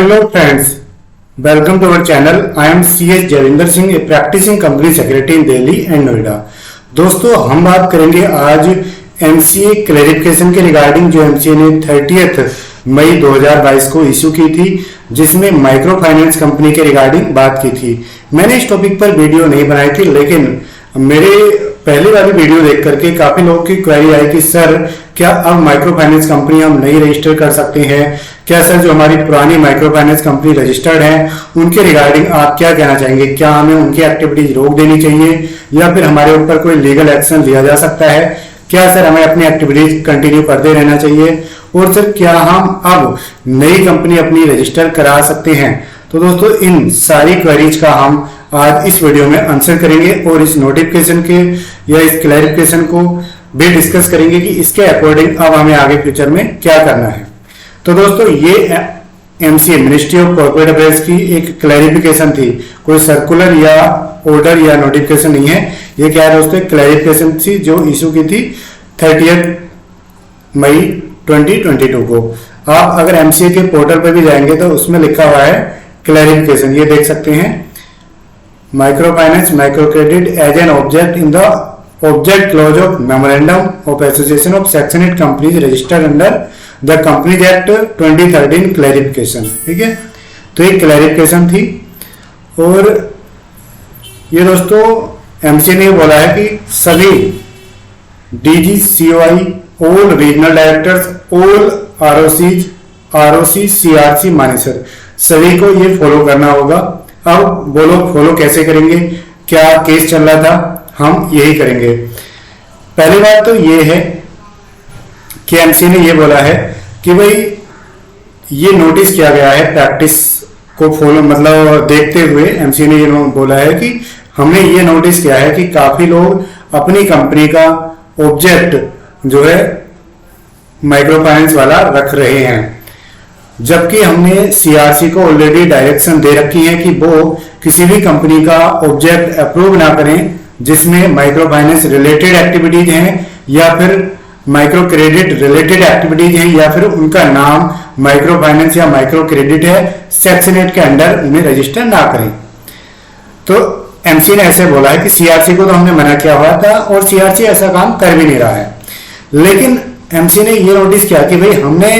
Hello friends, welcome to our channel. I am C.H. Javinder Singh, a practicing company secretary in Delhi and Noida. दोस्तों हम बात करेंगे आज MCA clarification के regarding जो MCA ने 30 मई 2022 को इशू की थी, जिसमें माइक्रो फाइनेंस कंपनी के रिगार्डिंग बात की थी। मैंने इस टॉपिक पर वीडियो नहीं बनाई थी, लेकिन मेरे पहली वाली वीडियो देख करके काफी लोगों की क्वेरी आई कि सर क्या अब माइक्रो फाइनेंस कंपनी हम नहीं रजिस्टर कर सकते हैं? क्या सर जो हमारी पुरानी माइक्रो फाइनेंस कंपनी रजिस्टर्ड है उनके रिगार्डिंग आप क्या कहना चाहेंगे? क्या हमें उनकी एक्टिविटीज रोक देनी चाहिए या फिर हमारे ऊपर कोई लीगल एक्शन लिया जा सकता है? क्या सर हमें अपनी एक्टिविटीज कंटिन्यू करते रहना चाहिए? और सर क्या हम अब नई कंपनी अपनी रजिस्टर करा सकते हैं? तो दोस्तों इन सारी क्वेरीज का हम आज इस वीडियो में आंसर करेंगे और इस नोटिफिकेशन के या इस क्लैरिफिकेशन को भी डिस्कस करेंगे कि इसके अकॉर्डिंग अब हमें आगे फ्यूचर में क्या करना है। तो दोस्तों ये MCA ministry of corporate affairs की एक क्लैरिफिकेशन थी, कोई सर्कुलर या ऑर्डर या नोटिफिकेशन नहीं है। ये क्या है दोस्तों, क्लैरिफिकेशन थी जो इशू की थी 30 मई 2022 को। आप अगर एमसीए के पोर्टल पर भी जाएंगे तो उसमें लिखा हुआ है क्लैरिफिकेशन, ये देख सकते हैं, micro finance micro credit as an object in the object clause of memorandum of association of section 8 companies registered under the companies act 2013 clarification. ठीक है, तो एक क्लैरिफिकेशन थी। और ये दोस्तों एमसी ने बोला है कि सभी DG COI all regional directors all ROC CRC manager सभी को ये फॉलो करना होगा। अब वो लोग फॉलो कैसे करेंगे, क्या केस चल रहा था, हम यही करेंगे। पहली बात तो ये है कि एमसी ने ये बोला है कि भाई ये नोटिस किया गया है प्रैक्टिस को फॉलो मतलब देखते हुए एमसी ने ये बोला है कि हमने ये नोटिस किया है कि काफी लोग अपनी कंपनी का ऑब्जेक्ट जो है माइक्रो फाइनेंस वाला रख रहे हैं, जबकि हमने सीआरसी को ऑलरेडी डायरेक्शन दे रखी है कि वो किसी भी कंपनी का ऑब्जेक्ट अप्रूव ना करें जिसमें माइक्रो फाइनेंस रिलेटेड एक्टिविटीज हैं या फिर माइक्रो क्रेडिट रिलेटेड एक्टिविटीज हैं या फिर उनका नाम माइक्रो फाइनेंस या माइक्रो क्रेडिट है, सेक्शन 8 के अंडर उन्हें रजिस्टर ना करें। तो एमसी ने ऐसे बोला है कि सीआरसी को तो हमने मना किया हुआ था और सीआरसी ऐसा काम कर भी नहीं रहा है। लेकिन एमसी ने ये नोटिस किया कि भाई हमने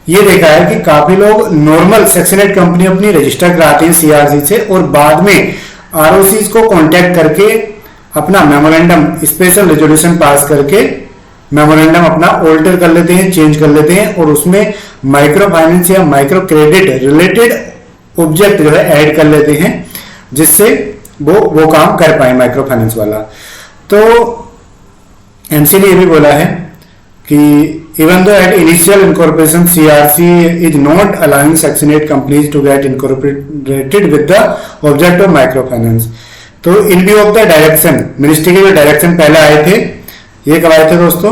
ये देखा है कि काफी लोग नॉर्मल सेक्शन 8 कंपनी अपनी रजिस्टर कराते हैं सीआरसी से और बाद में आरओसी को कांटेक्ट करके अपना मेमोरेंडम स्पेशल रेजोल्यूशन पास करके मेमोरेंडम अपना ऑल्टर कर लेते हैं, चेंज कर लेते हैं और उसमें माइक्रो फाइनेंस या माइक्रो क्रेडिट रिलेटेड ऑब्जेक्ट जो है ऐड कर लेते हैं, जिससे वो काम कर पाए माइक्रो फाइनेंस वाला। तो एमसी ने ये भी बोला है कि even though at initial incorporation CRC is not allowing section 8 companies to get incorporated with the object of microfinance, तो in view of the direction ministry के जो डायरेक्शन पहले आए थे, ये कब आए थे दोस्तों,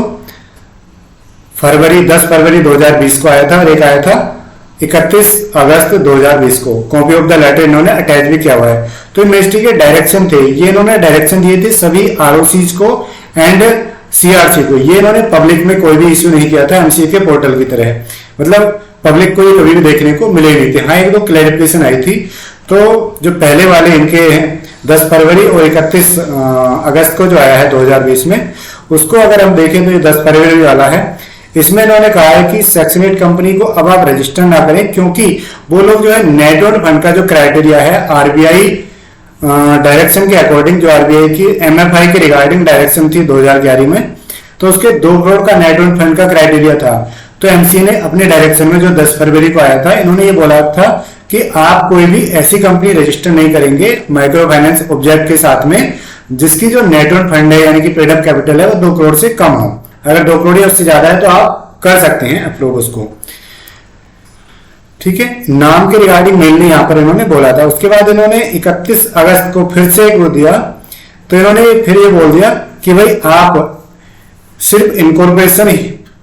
10 फरवरी 2020 को आया था और एक आया था 31 अगस्त 2020 को। कॉपी ऑफ द लेटर इन्होंने अटैच भी किया हुआ है। तो मिनिस्ट्री के डायरेक्शन थे, ये इन्होंने डायरेक्शन दिए थे सभी आरओसीज को एंड सीआरसी को। ये इन्होंने पब्लिक में कोई भी इश्यू नहीं किया था एमसीए के पोर्टल की तरह, मतलब पब्लिक को ये कभी भी देखने को मिले नहीं थे। हाँ, एक दो क्लैरिफिकेशन आई थी। तो जो पहले वाले इनके हैं 10 फरवरी और 31 अगस्त को जो आया है 2020 में, उसको अगर हम देखें तो ये 10 फरवरी वाला है। इसमें इन्होंने कहा है कि सेक्शन 8 कंपनी को अब आप रजिस्टर ना करें, क्योंकि वो लोग जो है नेटवर्क फंड का जो क्राइटेरिया है आरबीआई डायरेक्शन के अकॉर्डिंग, जो आरबीआई की एमएफआई के रिगार्डिंग डायरेक्शन थी 2011 में, तो उसके 2 करोड़ का नेटवर्क फंड का क्राइटेरिया था। तो एमसी ने अपने डायरेक्शन में जो 10 फरवरी को आया था, इन्होंने ये बोला था कि आप कोई भी ऐसी कंपनी रजिस्टर नहीं करेंगे माइक्रो फाइनेंस ऑब्जेक्ट के साथ में जिसकी जो नेटवर्क फंड है यानी कि पेड अप कैपिटल है वो 2 करोड़ से कम हो। अगर 2 करोड़ या उससे ज्यादा है तो आप कर सकते हैं अप्रूव उसको। ठीक है, नाम के रिगार्डिंग मेनली यहां पर इन्होंने बोला था। उसके बाद इन्होंने 31 अगस्त को फिर से एक वो दिया, तो इन्होंने फिर ये बोल दिया कि भाई आप सिर्फ इनकॉर्पोरेशन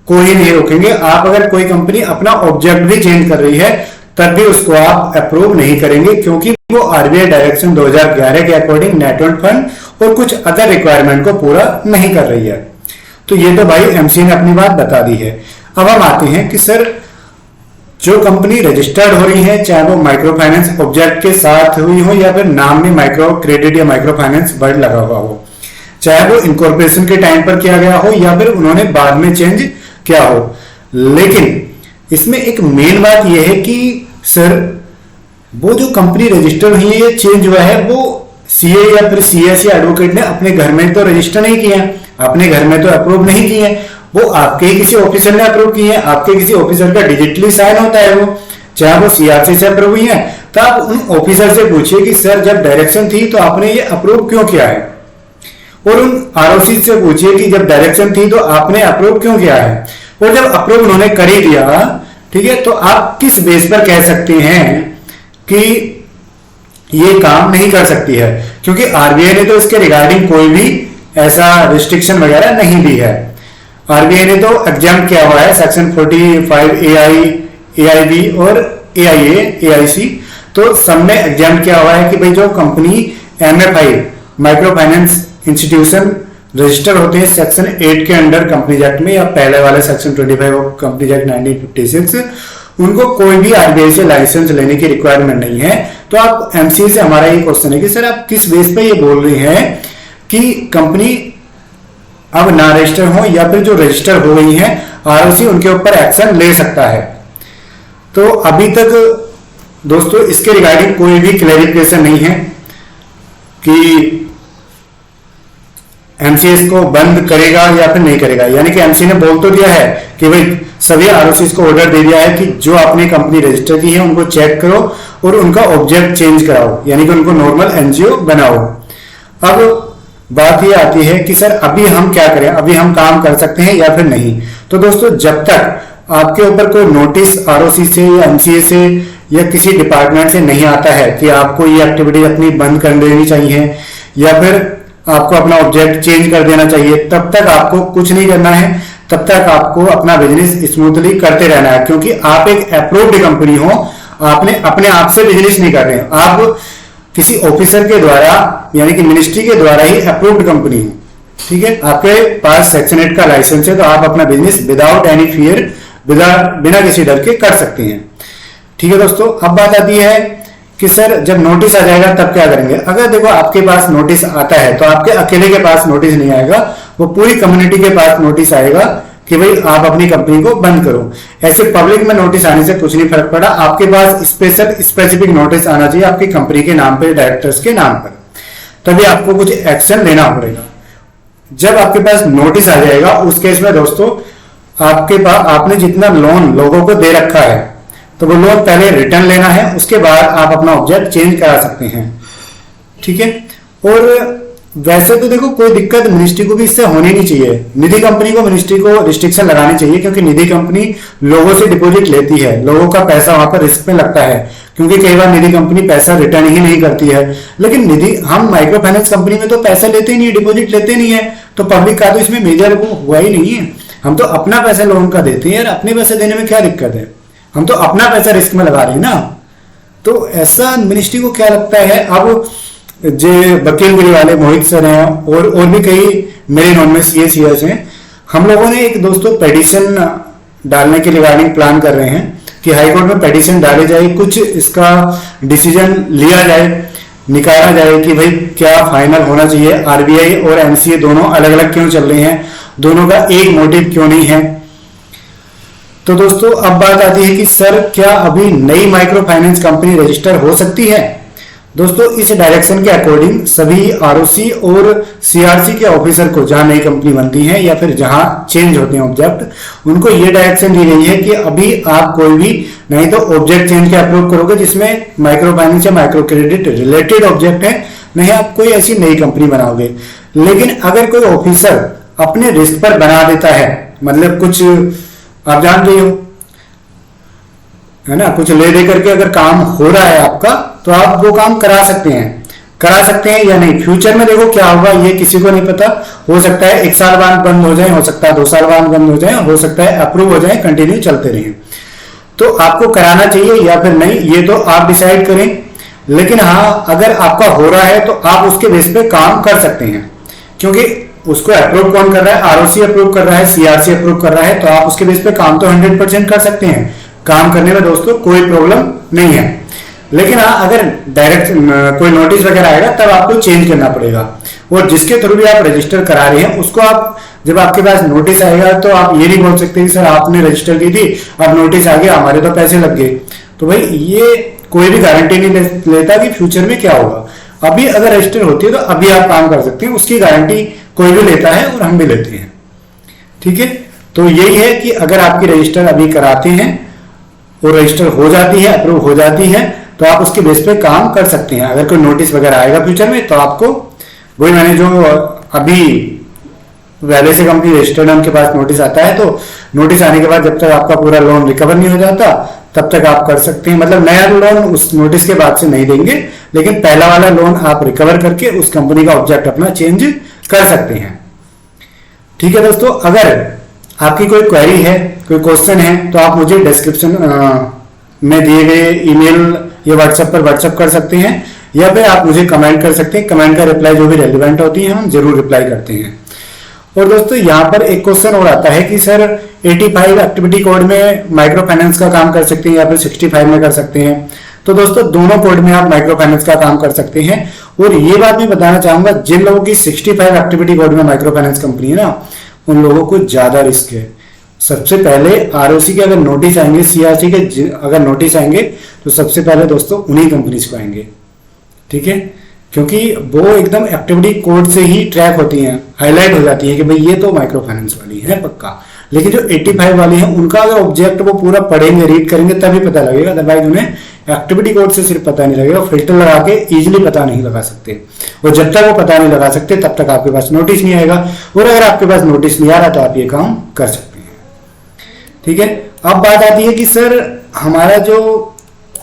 को ही नहीं रोकेंगे, आप अगर कोई कंपनी अपना ऑब्जेक्ट भी चेंज कर रही है तब भी उसको आप अप्रूव नहीं करेंगे, क्योंकि वो आरबीआई डायरेक्शन 2011 के अकॉर्डिंग नेटवर्क फंड और कुछ अदर रिक्वायरमेंट को पूरा नहीं कर रही है। तो ये तो भाई एमसी ने अपनी बात बता दी है। अब हम आते हैं कि सर जो कंपनी रजिस्टर्ड हो रही है, चाहे वो माइक्रो फाइनेंस ऑब्जेक्ट के साथ हुई हो या फिर नाम में माइक्रो क्रेडिट या माइक्रो फाइनेंस वर्ड लगा हुआ हो, चाहे वो इनकॉर्पोरेशन के टाइम पर किया गया हो या फिर उन्होंने बाद में चेंज किया हो, लेकिन इसमें एक मेन बात यह है कि सर वो जो कंपनी रजिस्टर हुई है, चेंज हुआ है, वो सीए या फिर सीएस या एडवोकेट ने अपने घर में तो रजिस्टर नहीं किया, अपने घर में तो अप्रूव नहीं किए, वो आपके किसी ऑफिसर ने अप्रूव किए हैं। आपके किसी ऑफिसर का डिजिटली साइन होता है, वो चाहे वो सीआरसी से अप्रूव हुई है, तो आप उन ऑफिसर से पूछिए कि सर जब डायरेक्शन थी तो आपने ये अप्रूव क्यों किया है, और उन आरओसी से पूछिए कि जब डायरेक्शन थी तो आपने अप्रूव क्यों किया है, और जब अप्रूव उन्होंने कर ही दिया, ठीक है, तो आप किस बेस पर कह सकते हैं कि ये काम नहीं कर सकती है, क्योंकि आरबीआई ने तो इसके रिगार्डिंग कोई भी ऐसा रिस्ट्रिक्शन वगैरह नहीं दी है। आरबीआई ने तो एग्जाम किया हुआ है सेक्शन 45 एआई, एआईबी और एआईए, एआईसी, तो सब में एग्जाम किया हुआ है कि भाई जो company MFI micro finance institution register होते हैं सेक्शन 8 के अंडर कंपनीज एक्ट में या पहले वाले सेक्शन 25 ऑफ कंपनीज एक्ट 1956, उनको कोई भी आरबीआई से लाइसेंस लेने की रिक्वायरमेंट नहीं है। तो आप एमसीए से हमारा ये क्वेश्चन है कि सर आप किस बेस पे ये बोल रहे हैं कि कंपनी अब ना रजिस्टर हो या फिर जो रजिस्टर हो गई है आरओसी उनके ऊपर एक्शन ले सकता है। तो अभी तक दोस्तों इसके रिगार्डिंग कोई भी क्लैरिफिकेशन नहीं है कि एमसीएस को बंद करेगा या फिर नहीं करेगा, यानी कि एमसी ने बोल तो दिया है कि भाई सभी आरओसी को ऑर्डर दे दिया है कि जो आपने कंपनी रजिस्टर की है उनको चेक करो और उनका ऑब्जेक्ट चेंज कराओ, यानी कि उनको नॉर्मल एनजीओ बनाओ। अब बात ये आती है कि सर अभी हम क्या करें, अभी हम काम कर सकते हैं या फिर नहीं। तो दोस्तों जब तक आपके ऊपर कोई नोटिस आरओसी से या एमसीए से या किसी डिपार्टमेंट से नहीं आता है कि आपको ये एक्टिविटी अपनी बंद कर देनी चाहिए या फिर आपको अपना ऑब्जेक्ट चेंज कर देना चाहिए, तब तक आपको कुछ नहीं करना है, तब तक आपको अपना बिजनेस स्मूथली करते रहना है, क्योंकि आप एक अप्रूव्ड कंपनी हो, आपने अपने आप से बिजनेस नहीं कर रहे हैं, आप किसी ऑफिसर के द्वारा यानी कि मिनिस्ट्री के द्वारा ही अप्रूव्ड कंपनी है, ठीक है, आपके पास सेक्शन 8 का लाइसेंस है, तो आप अपना बिजनेस विदाउट एनी फियर, बिना किसी डर के कर सकते हैं। ठीक है दोस्तों, अब बात आती है कि सर जब नोटिस आ जाएगा तब क्या करेंगे। अगर देखो आपके पास नोटिस आता है तो आपके अकेले के पास नोटिस नहीं आएगा, वो पूरी कम्युनिटी के पास नोटिस आएगा कि भाई आप अपनी कंपनी को बंद करो। ऐसे पब्लिक में नोटिस आने से कुछ नहीं फर्क पड़ा, आपके पास स्पेसिफिक नोटिस आना चाहिए आपकी कंपनी के नाम पे, डायरेक्टर्स के नाम पर, तभी आपको कुछ एक्शन लेना पड़ेगा। जब आपके पास नोटिस आ जाएगा उस केस में दोस्तों आपके पास आपने जितना लोन लोगों को दे रखा है तो वो लोन पहले रिटर्न लेना है, उसके बाद आप अपना ऑब्जेक्ट चेंज करा सकते हैं। ठीक है, और वैसे तो देखो कोई दिक्कत मिनिस्ट्री को भी इससे होनी नहीं चाहिए, निधि कंपनी को मिनिस्ट्री को रिस्ट्रिक्शन लगानी चाहिए, क्योंकि निधि कंपनी लोगों से डिपॉजिट लेती है, लोगों का पैसा वहां पर रिस्क में लगता है, क्योंकि कई बार निधि कंपनी पैसा रिटर्न ही नहीं करती है। लेकिन निधि हम माइक्रो फाइनेंस कंपनी में तो पैसा लेते ही नहीं, डिपॉजिट लेते नहीं है, तो पब्लिक का तो इसमें मेजर वो हुआ ही नहीं है। हम तो अपना पैसा लोन का देते हैं यार, अपने पैसे देने में क्या दिक्कत है, हम तो अपना पैसा रिस्क में लगा रहे हैं ना। तो ऐसा मिनिस्ट्री को क्या लगता है। अब जो वकीलगिरी वाले मोहित सर हैं और भी कई मेरे नॉन में सीएस हैं, हम लोगों ने एक दोस्तों पेटिशन डालने के रिगार्डिंग प्लान कर रहे हैं कि हाईकोर्ट में पेटिशन डाले जाए, कुछ इसका डिसीजन लिया जाए, निकाला जाए कि भाई क्या फाइनल होना चाहिए। आरबीआई और एमसीए दोनों अलग अलग क्यों चल रहे हैं, दोनों का एक मोटिव क्यों नहीं है। तो दोस्तों अब बात आती है कि सर क्या अभी नई माइक्रो फाइनेंस कंपनी रजिस्टर हो सकती है। दोस्तों इस डायरेक्शन के अकॉर्डिंग सभी आरओसी और सीआरसी के ऑफिसर को, जहां नई कंपनी बनती है या फिर जहां चेंज होते हैं ऑब्जेक्ट, उनको ये डायरेक्शन दी गई है कि अभी आप कोई भी नहीं तो ऑब्जेक्ट चेंज के अप्रूव करोगे जिसमें माइक्रो फाइनेंस या माइक्रो क्रेडिट रिलेटेड ऑब्जेक्ट है, नहीं आप कोई ऐसी नई कंपनी बनाओगे। लेकिन अगर कोई ऑफिसर अपने रिस्क पर बना देता है, मतलब कुछ आप जान रहे हो है ना, कुछ ले दे करके अगर काम हो रहा है आपका, तो आप वो काम करा सकते हैं या नहीं। फ्यूचर में देखो क्या होगा ये किसी को नहीं पता, हो सकता है 1 साल बाद बंद हो जाए, हो सकता है 2 साल बाद बंद हो जाए, हो सकता है अप्रूव हो जाए, कंटिन्यू चलते रहे। तो आपको कराना चाहिए या फिर नहीं, ये तो आप डिसाइड करें। लेकिन हाँ, अगर आपका हो रहा है तो आप उसके बेस पे काम कर सकते हैं, क्योंकि उसको अप्रूव कौन कर रहा है, आरओसी अप्रूव कर रहा है, सीआरसी अप्रूव कर रहा है, तो आप उसके बेस पे काम तो 100% कर सकते हैं। काम करने में दोस्तों कोई प्रॉब्लम नहीं है। लेकिन हाँ, अगर डायरेक्ट कोई नोटिस वगैरह आएगा तब आपको चेंज करना पड़ेगा। और जिसके थ्रू भी आप रजिस्टर करा रहे हैं उसको आप, जब आपके पास नोटिस आएगा तो आप ये नहीं बोल सकते कि सर आपने रजिस्टर की थी, अब नोटिस आ गया, हमारे तो पैसे लग गए। तो भाई ये कोई भी गारंटी नहीं लेता कि फ्यूचर में क्या होगा। अभी अगर रजिस्टर होती है तो अभी आप काम कर सकते हैं, उसकी गारंटी कोई भी लेता है और हम भी लेते हैं। ठीक है, तो यही है कि अगर आपकी रजिस्टर अभी कराते हैं और रजिस्टर हो जाती है, अप्रूव हो जाती है, तो आप उसके बेस पे काम कर सकते हैं। अगर कोई नोटिस वगैरह आएगा फ्यूचर में तो आपको, वही मैंने जो अभी पहले से कंपनी रजिस्टर्ड है उनके पास नोटिस आता है, तो नोटिस आने के बाद जब तक आपका पूरा लोन रिकवर नहीं हो जाता तब तक आप कर सकते हैं। मतलब नया लोन उस नोटिस के बाद से नहीं देंगे, लेकिन पहला वाला लोन आप रिकवर करके उस कंपनी का ऑब्जेक्ट अपना चेंज कर सकते हैं। ठीक है दोस्तों, अगर आपकी कोई क्वेरी है, कोई क्वेश्चन है, तो आप मुझे डिस्क्रिप्शन में दिए गए ईमेल या व्हाट्सएप पर व्हाट्सएप कर सकते हैं, या फिर आप मुझे कमेंट कर सकते हैं। कमेंट का रिप्लाई जो भी रेलिवेंट होती है हम जरूर रिप्लाई करते हैं। और दोस्तों यहाँ पर एक क्वेश्चन और आता है कि सर 85 एक्टिविटी कोड में माइक्रो फाइनेंस का काम कर सकते हैं या फिर 65 में कर सकते हैं। तो दोस्तों दोनों कोड में आप माइक्रो फाइनेंस का काम कर सकते हैं। और ये बात मैं बताना चाहूंगा, जिन लोगों की 65 एक्टिविटी कोड में माइक्रो फाइनेंस कंपनी है ना, उन लोगों को ज्यादा रिस्क है। सबसे पहले आरओसी के अगर नोटिस आएंगे, सीआरसी के अगर नोटिस आएंगे, तो सबसे पहले दोस्तों उन्हीं कंपनीज को आएंगे। ठीक है, क्योंकि वो एकदम एक्टिविटी कोड से ही ट्रैक होती हैं, हाईलाइट हो जाती है कि भाई ये तो माइक्रो फाइनेंस वाली है पक्का। लेकिन जो 85 वाली है उनका अगर ऑब्जेक्ट वो पूरा पढ़ेंगे, रीड करेंगे तभी पता लगेगा, अदरवाइज उन्हें एक्टिविटी कोड से सिर्फ पता नहीं लगेगा। फिल्टर लगा के इजीली पता नहीं लगा सकते, और जब तक वो पता नहीं लगा सकते तब तक आपके पास नोटिस नहीं आएगा। और अगर आपके पास नोटिस नहीं आ रहा तो आप ये काम कर सकते हैं। ठीक है, अब बात आती है कि सर हमारा जो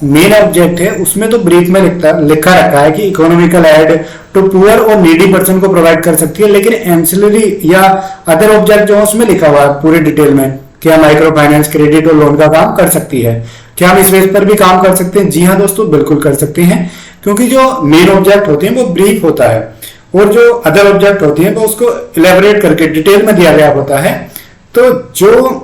मेन ऑब्जेक्ट है उसमें तो ब्रीफ में लिखा रखा है कि इकोनॉमिकल एड टू पुअर और नीडी पर्सन को प्रोवाइड कर सकती है, लेकिन एंसिलरी या अदर ऑब्जेक्ट जो है उसमें लिखा हुआ है पूरी डिटेल में क्या माइक्रो फाइनेंस, क्रेडिट और लोन का काम कर सकती है। क्या हम इस बेस पर भी काम कर सकते हैं? जी हाँ दोस्तों, बिल्कुल कर सकते हैं, क्योंकि जो मेन ऑब्जेक्ट होते हैं वो ब्रीफ होता है और जो अदर ऑब्जेक्ट होती है वो उसको इलेबोरेट करके डिटेल में दिया गया होता है। तो जो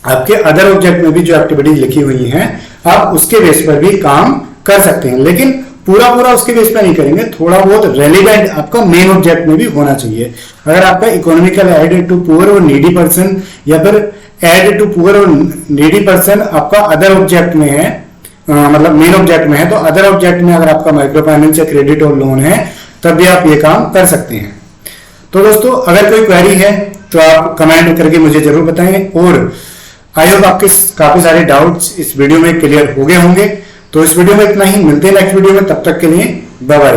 आपके अदर ऑब्जेक्ट में भी जो एक्टिविटीज लिखी हुई हैं आप उसके बेस पर भी काम कर सकते हैं, लेकिन पूरा पूरा उसके बेस पर नहीं करेंगे, थोड़ा बहुत रेलिवेंट आपका मेन ऑब्जेक्ट में भी होना चाहिए। अगर आपका इकोनॉमिकल एड टू पुअर और नीडी पर्सन या फिर एड टू पुअर और नीडी पर्सन आपका अदर ऑब्जेक्ट में है, मतलब मेन ऑब्जेक्ट में है, तो अदर ऑब्जेक्ट में अगर आपका माइक्रो फाइनेंस या क्रेडिट और लोन है तब भी आप ये काम कर सकते हैं। तो दोस्तों अगर कोई क्वेरी है तो आप कमेंट करके मुझे जरूर बताएं, और आई होप आपके काफी सारे डाउट्स इस वीडियो में क्लियर हो गए होंगे। तो इस वीडियो में इतना ही, मिलते हैं नेक्स्ट वीडियो में, तब तक के लिए बाय बाय।